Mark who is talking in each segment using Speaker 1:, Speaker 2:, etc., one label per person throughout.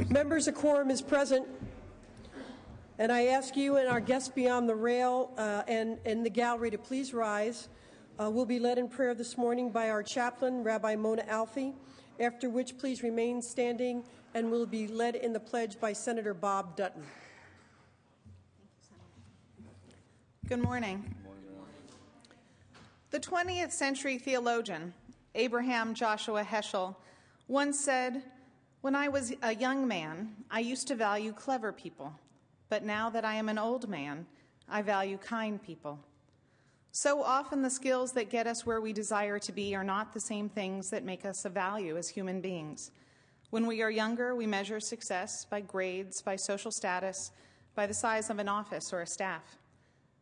Speaker 1: Members, a quorum is present, and I ask you and our guests beyond the rail and in the gallery to please rise. We'll be led in prayer this morning by our chaplain, Rabbi Mona Alfie, after which please remain standing, and we'll be led in the pledge by Senator Bob Dutton.
Speaker 2: Good morning. The 20th century theologian, Abraham Joshua Heschel, once said, "When I was a young man, I used to value clever people, but now that I am an old man, I value kind people." So often the skills that get us where we desire to be are not the same things that make us of value as human beings. When we are younger, we measure success by grades, by social status, by the size of an office or a staff.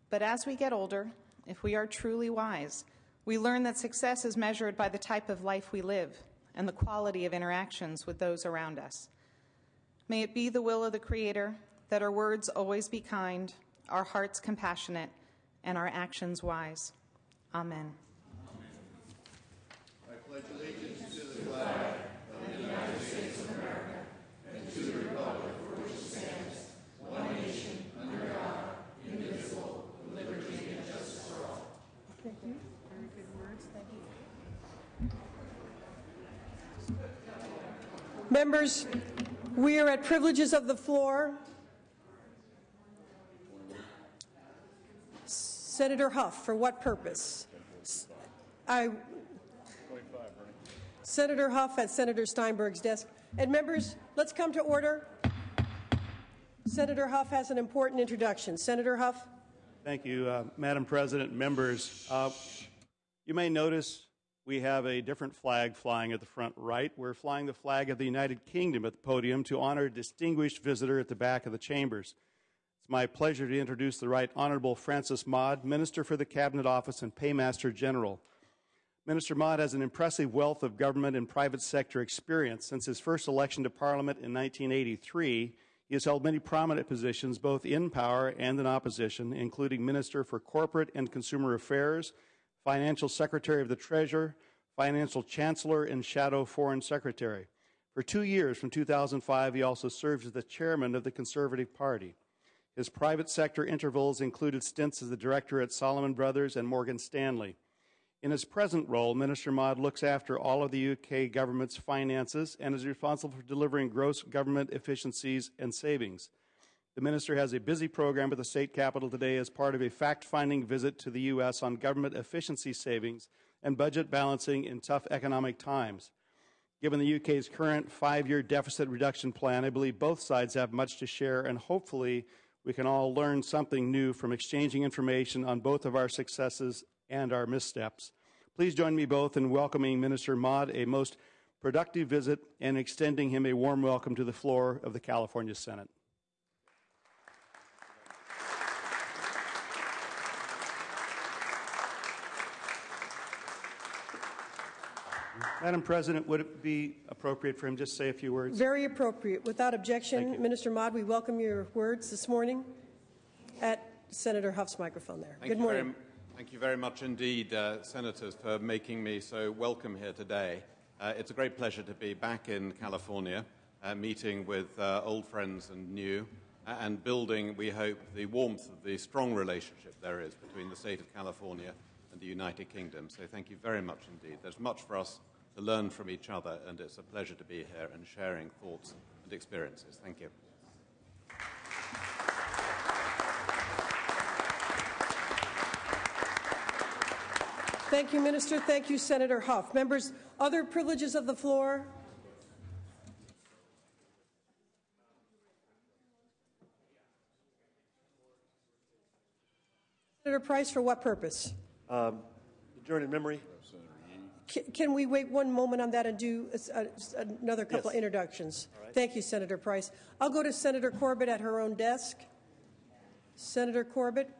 Speaker 2: But as we get older, if we are truly wise, we learn that success is measured by the type of life we live and the quality of interactions with those around us. May it be the will of the Creator that our words always be kind, our hearts compassionate, and our actions wise. Amen.
Speaker 3: I pledge allegiance to the flag of the United States of America and to the republic for which it stands, one nation, under God, indivisible, with liberty and justice for all.
Speaker 1: Thank you. Very good words. Thank you. Members, we are at privileges of the floor. Senator Huff, for what purpose? Senator Huff at Senator Steinberg's desk. And members, let's come to order. Senator Huff has an important introduction. Senator Huff.
Speaker 4: Thank you, Madam President, members. You may notice we have a different flag flying at the front right. We're flying the flag of the United Kingdom at the podium to honor a distinguished visitor at the back of the chambers. It's my pleasure to introduce the Right Honorable Francis Maude, Minister for the Cabinet Office and Paymaster General. Minister Maude has an impressive wealth of government and private sector experience. Since his first election to Parliament in 1983, he has held many prominent positions both in power and in opposition, including Minister for Corporate and Consumer Affairs, Financial Secretary of the Treasurer, Financial Chancellor, and Shadow Foreign Secretary. For 2 years, from 2005, he also served as the chairman of the Conservative Party. His private sector intervals included stints as the director at Salomon Brothers and Morgan Stanley. In his present role, Minister Maude looks after all of the UK government's finances and is responsible for delivering gross government efficiencies and savings. The minister has a busy program at the state capitol today as part of a fact-finding visit to the U.S. on government efficiency savings and budget balancing in tough economic times. Given the UK's current 5-year deficit reduction plan, I believe both sides have much to share, and hopefully we can all learn something new from exchanging information on both of our successes and our missteps. Please join me both in welcoming Minister Maude a most productive visit and extending him a warm welcome to the floor of the California Senate. Madam President, would it be appropriate for him just to say a few words?
Speaker 1: Very appropriate. Without objection, Minister Maude, we welcome your words this morning at Senator Huff's microphone there. Good morning.
Speaker 5: Thank you very much indeed, Senators, for making me so welcome here today. It's a great pleasure to be back in California, meeting with old friends and new, and building, we hope, the warmth of the strong relationship there is between the state of California and the United Kingdom. So thank you very much indeed. There's much for us to learn from each other, and it's a pleasure to be here and sharing thoughts and experiences. Thank you.
Speaker 1: Thank you, Minister. Thank you, Senator Huff. Members, other privileges of the floor? Senator Price, for what purpose?
Speaker 6: Adjourn in memory.
Speaker 1: Can we wait one moment on that and do another couple of introductions? Right. Thank you, Senator Price. I'll go to Senator Corbett at her own desk. Senator Corbett.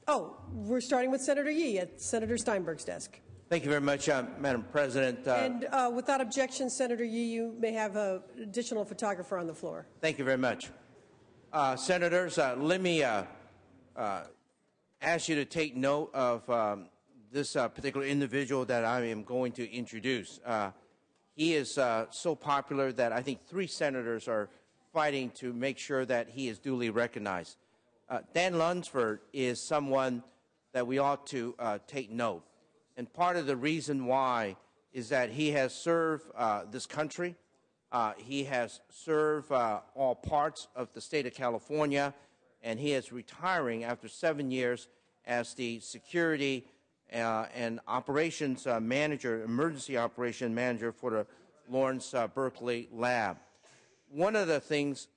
Speaker 1: Oh, we're starting with Senator Yee at Senator Steinberg's desk.
Speaker 7: Thank you very much, Madam President.
Speaker 1: And without objection, Senator Yee, you may have an additional photographer on the floor.
Speaker 7: Thank you very much. Senators, let me ask you to take note of this particular individual that I am going to introduce. He is so popular that I think 3 senators are fighting to make sure that he is duly recognized. Dan Lunsford is someone that we ought to take note. And part of the reason why is that he has served this country. He has served all parts of the state of California, and he is retiring after 7 years as the security and operations manager, emergency operation manager for the Lawrence Berkeley Lab. One of the things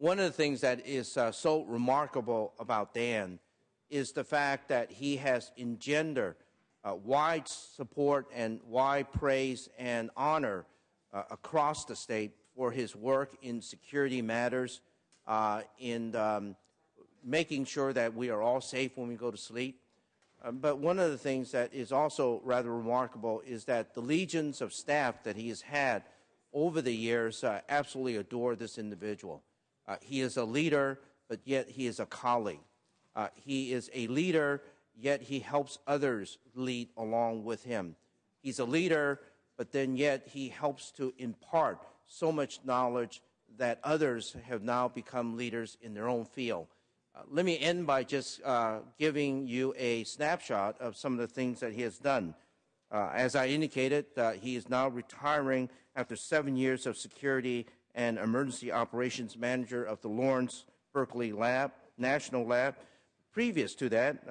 Speaker 7: that is so remarkable about Dan is the fact that he has engendered wide support and wide praise and honor across the state for his work in security matters, in making sure that we are all safe when we go to sleep. But one of the things that is also rather remarkable is that the legions of staff that he has had over the years absolutely adore this individual. He is a leader, but yet he is a colleague. He is a leader, yet he helps others lead along with him. He's a leader, but then yet he helps to impart so much knowledge that others have now become leaders in their own field. Let me end by just giving you a snapshot of some of the things that he has done. As I indicated, he is now retiring after 7 years of security and emergency operations manager of the Lawrence Berkeley Lab, National Lab. Previous to that,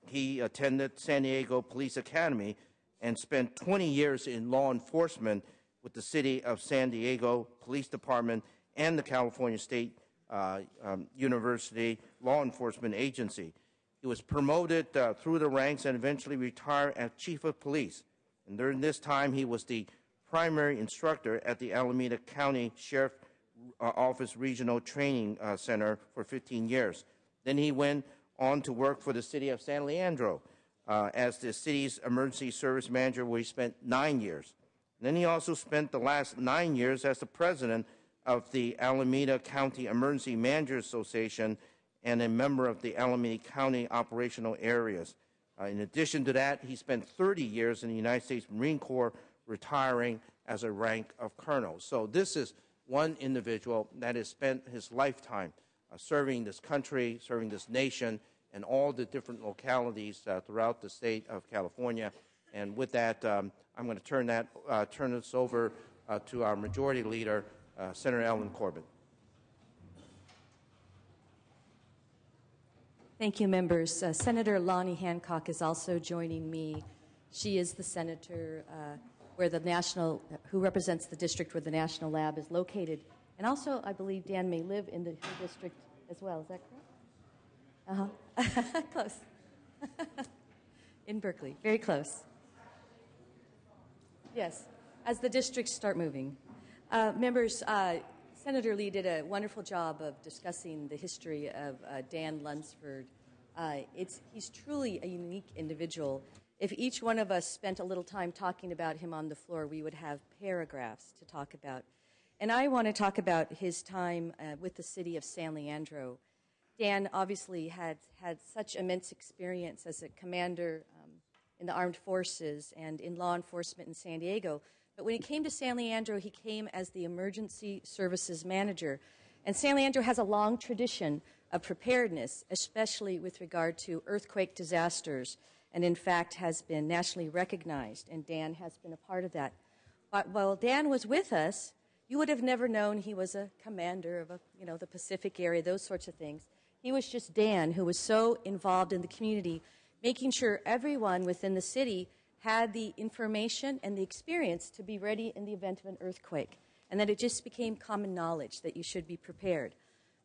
Speaker 7: he attended San Diego Police Academy and spent 20 years in law enforcement with the City of San Diego Police Department and the California State University Law Enforcement Agency. He was promoted through the ranks and eventually retired as Chief of Police. And during this time, he was the primary instructor at the Alameda County Sheriff Office Regional Training Center for 15 years. Then he went on to work for the City of San Leandro as the city's emergency service manager, where he spent 9 years. And then he also spent the last 9 years as the president of the Alameda County Emergency Managers Association and a member of the Alameda County operational areas. In addition to that, he spent 30 years in the United States Marine Corps, retiring as a rank of colonel. So this is one individual that has spent his lifetime serving this country, serving this nation, and all the different localities throughout the state of California. And with that, I'm going to turn this over to our Majority Leader, Senator Ellen Corbett.
Speaker 8: Thank you, members. Senator Lonnie Hancock is also joining me. She is the senator who represents the district where the National Lab is located. And also, I believe Dan may live in the district as well. Is that correct? Close. In Berkeley. Very close. Yes, as the districts start moving. Members, Senator Lee did a wonderful job of discussing the history of Dan Lunsford. He's truly a unique individual. If each one of us spent a little time talking about him on the floor, we would have paragraphs to talk about. And I want to talk about his time with the city of San Leandro. Dan obviously had such immense experience as a commander in the armed forces and in law enforcement in San Diego. But when he came to San Leandro, he came as the emergency services manager. And San Leandro has a long tradition of preparedness, especially with regard to earthquake disasters, and in fact has been nationally recognized, and Dan has been a part of that. But while Dan was with us, you would have never known he was a commander of the Pacific area, those sorts of things. He was just Dan, who was so involved in the community, making sure everyone within the city had the information and the experience to be ready in the event of an earthquake, and that it just became common knowledge that you should be prepared.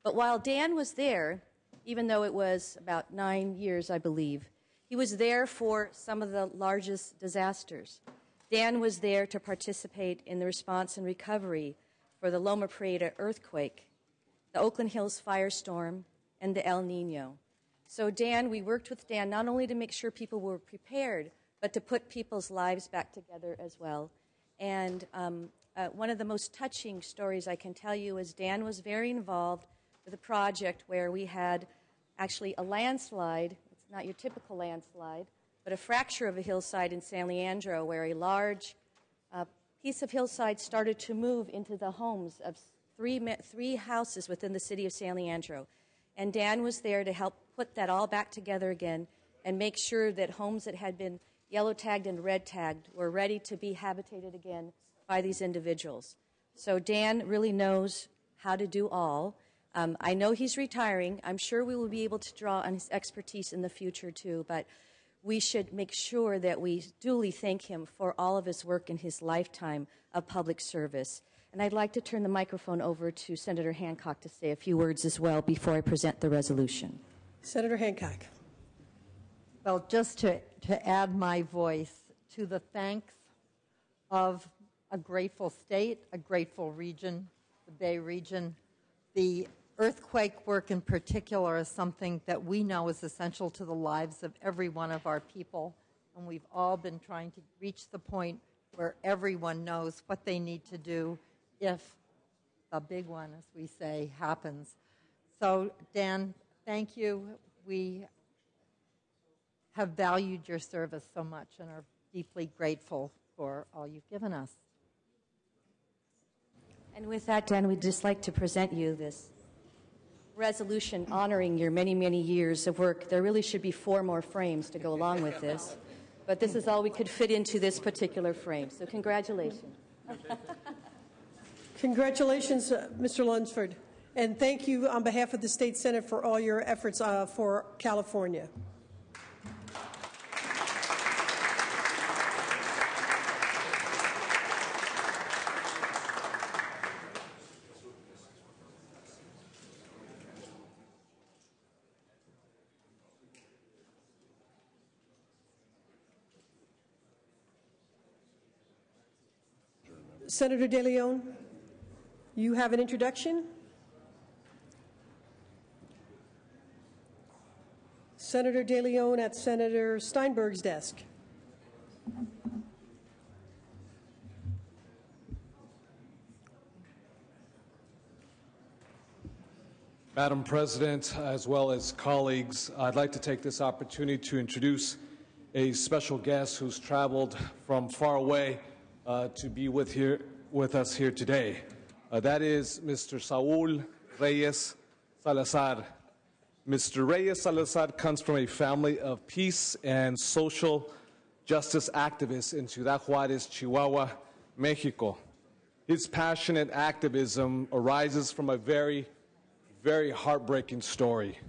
Speaker 8: But while Dan was there, even though it was about 9 years, I believe, he was there for some of the largest disasters. Dan was there to participate in the response and recovery for the Loma Prieta earthquake, the Oakland Hills firestorm, and the El Nino. So we worked with Dan not only to make sure people were prepared, but to put people's lives back together as well. And one of the most touching stories I can tell you is Dan was very involved with a project where we had actually a landslide. It's not your typical landslide, but a fracture of a hillside in San Leandro where a large piece of hillside started to move into the homes of three houses within the city of San Leandro. And Dan was there to help put that all back together again and make sure that homes that had been yellow tagged and red tagged were ready to be habitated again by these individuals. So Dan really knows how to do all. I know he's retiring. I'm sure we will be able to draw on his expertise in the future too, but we should make sure that we duly thank him for all of his work in his lifetime of public service. And I'd like to turn the microphone over to Senator Hancock to say a few words as well before I present the resolution.
Speaker 1: Senator Hancock.
Speaker 9: Well, just to add my voice to the thanks of a grateful state, a grateful region, the Bay region. The earthquake work in particular is something that we know is essential to the lives of every one of our people, and we've all been trying to reach the point where everyone knows what they need to do if the big one, as we say, happens. So, Dan, thank you. We have valued your service so much and are deeply grateful for all you've given us.
Speaker 8: And with that, Dan, we'd just like to present you this resolution honoring your many, many years of work. There really should be 4 more frames to go along with this, but this is all we could fit into this particular frame. So congratulations.
Speaker 1: Congratulations, Mr. Lunsford. And thank you on behalf of the State Senate for all your efforts for California. Senator De Leon, you have an introduction? Senator De Leon at Senator Steinberg's desk.
Speaker 10: Madam President, as well as colleagues, I'd like to take this opportunity to introduce a special guest who's traveled from far away to be with us here today. That is Mr. Saul Reyes Salazar. Mr. Reyes Salazar comes from a family of peace and social justice activists in Ciudad Juárez, Chihuahua, Mexico. His passionate activism arises from a very, very heartbreaking story.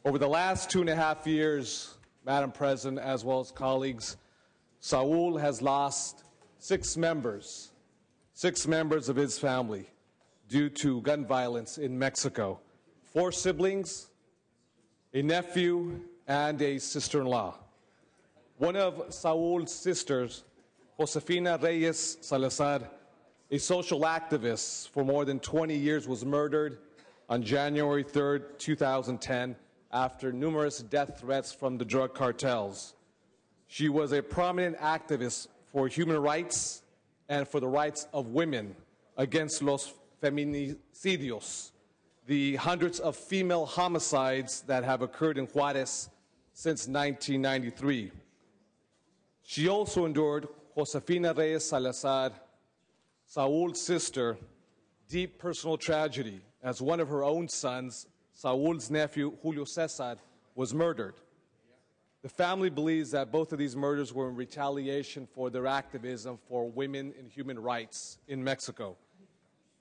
Speaker 10: Over the last 2.5 years, Madam President, as well as colleagues, Saul has lost 6 members of his family due to gun violence in Mexico. 4 siblings, a nephew, and a sister-in-law. One of Saul's sisters, Josefina Reyes Salazar, a social activist for more than 20 years, was murdered on January 3rd, 2010, after numerous death threats from the drug cartels. She was a prominent activist for human rights and for the rights of women against los feminicidios, the hundreds of female homicides that have occurred in Juárez since 1993. She also endured, Josefina Reyes Salazar, Saul's sister, deep personal tragedy as one of her own sons, Saul's nephew, Julio Cesar, was murdered. The family believes that both of these murders were in retaliation for their activism for women and human rights in Mexico.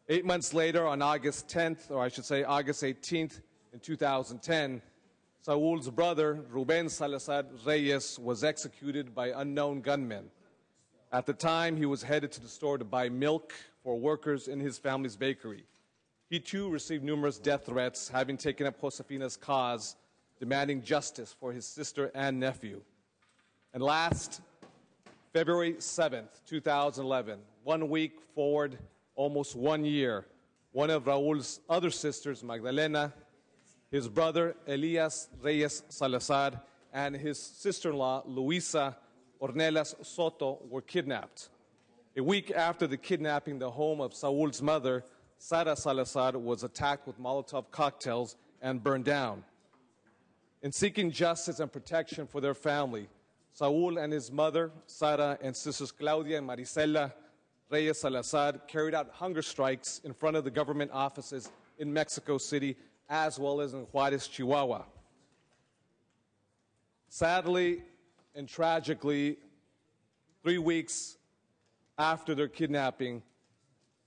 Speaker 10: 8 months later, on August 10th, or I should say August 18th in 2010, Saul's brother, Ruben Salazar Reyes, was executed by unknown gunmen. At the time, he was headed to the store to buy milk for workers in his family's bakery. He too received numerous death threats, having taken up Josefina's cause, demanding justice for his sister and nephew. And last February 7th, 2011, 1 week forward, almost 1 year, one of Raul's other sisters, Magdalena, his brother, Elias Reyes Salazar, and his sister-in-law, Luisa Ornelas Soto, were kidnapped. A week after the kidnapping, the home of Saul's mother, Sara Salazar, was attacked with Molotov cocktails and burned down. In seeking justice and protection for their family, Saul and his mother, Sara, and sisters Claudia and Marisela Reyes Salazar carried out hunger strikes in front of the government offices in Mexico City, as well as in Juarez, Chihuahua. Sadly and tragically, 3 weeks after their kidnapping,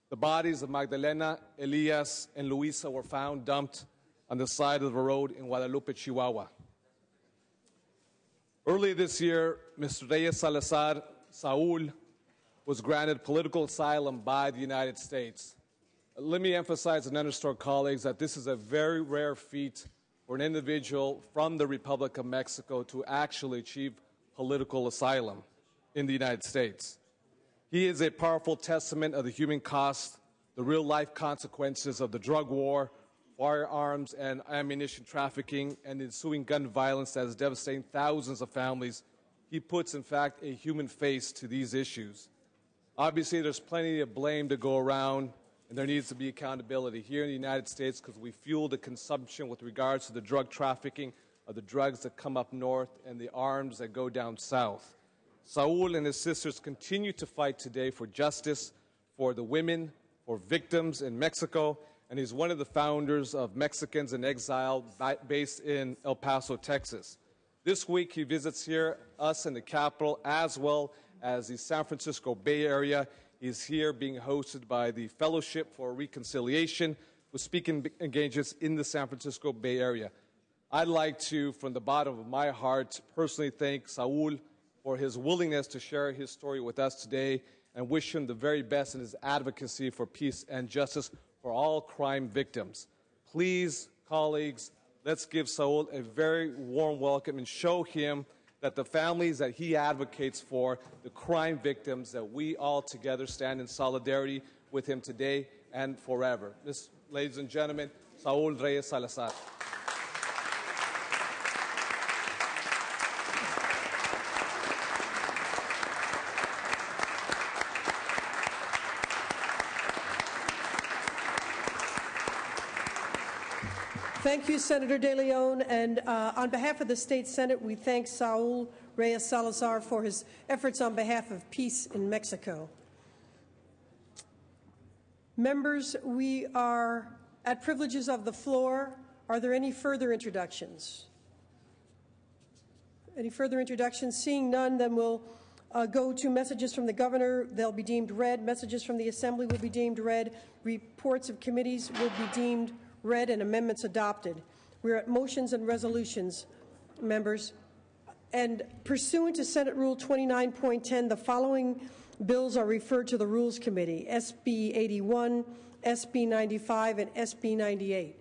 Speaker 10: the bodies of Magdalena, Elias, and Luisa were found dumped on the side of the road in Guadalupe, Chihuahua. Earlier this year, Mr. Reyes Salazar, Saul, was granted political asylum by the United States. Let me emphasize and underscore, colleagues, that this is a very rare feat for an individual from the Republic of Mexico to actually achieve political asylum in the United States. He is a powerful testament of the human cost, the real-life consequences of the drug war, firearms and ammunition trafficking, and the ensuing gun violence that is devastating thousands of families. He puts, in fact, a human face to these issues. Obviously, there's plenty of blame to go around, and there needs to be accountability here in the United States because we fuel the consumption with regards to the drug trafficking of the drugs that come up north and the arms that go down south. Saul and his sisters continue to fight today for justice, for the women, for victims in Mexico, and he's one of the founders of Mexicans in Exile based in El Paso, Texas. This week he visits here, us in the capital, as well as the San Francisco Bay Area. He's here being hosted by the Fellowship for Reconciliation, with speaking engagements in the San Francisco Bay Area. I'd like to, from the bottom of my heart, personally thank Saul for his willingness to share his story with us today and wish him the very best in his advocacy for peace and justice for all crime victims. Please, colleagues, let's give Saul a very warm welcome and show him that the families that he advocates for, the crime victims, that we all together stand in solidarity with him today and forever. Ladies and gentlemen, Saul Reyes Salazar.
Speaker 1: Thank you, Senator De Leon. And on behalf of the State Senate, we thank Saul Reyes Salazar for his efforts on behalf of peace in Mexico. Members, we are at privileges of the floor. Are there any further introductions? Any further introductions? Seeing none, then we'll go to messages from the governor. They'll be deemed read. Messages from the assembly will be deemed read. Reports of committees will be deemed read and amendments adopted. We're at motions and resolutions, members. And pursuant to Senate Rule 29.10, the following bills are referred to the Rules Committee: SB 81, SB 95, and SB 98.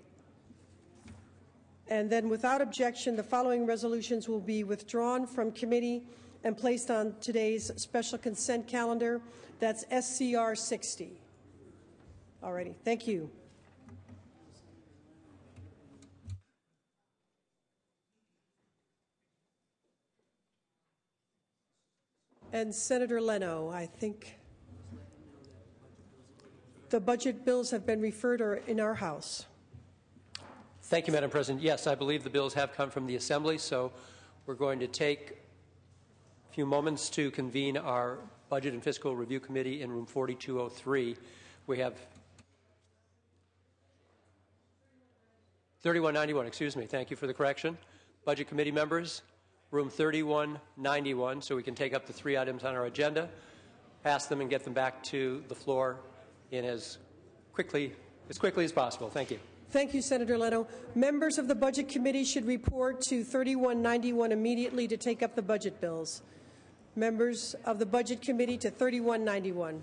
Speaker 1: And then without objection, the following resolutions will be withdrawn from committee and placed on today's special consent calendar. That's SCR 60. All righty, thank you. And Senator Leno, I think the budget bills have been referred or in our House.
Speaker 11: Thank you, Madam President. Yes, I believe the bills have come from the Assembly, so we're going to take a few moments to convene our Budget and Fiscal Review Committee in room 4203. We have 3191, excuse me. Thank you for the correction. Budget Committee members, room 3191, so we can take up the 3 items on our agenda, pass them and get them back to the floor in as quickly as possible. Thank you.
Speaker 1: Thank you, Senator Leno. Members of the Budget Committee should report to 3191 immediately to take up the budget bills. Members of the Budget Committee to 3191.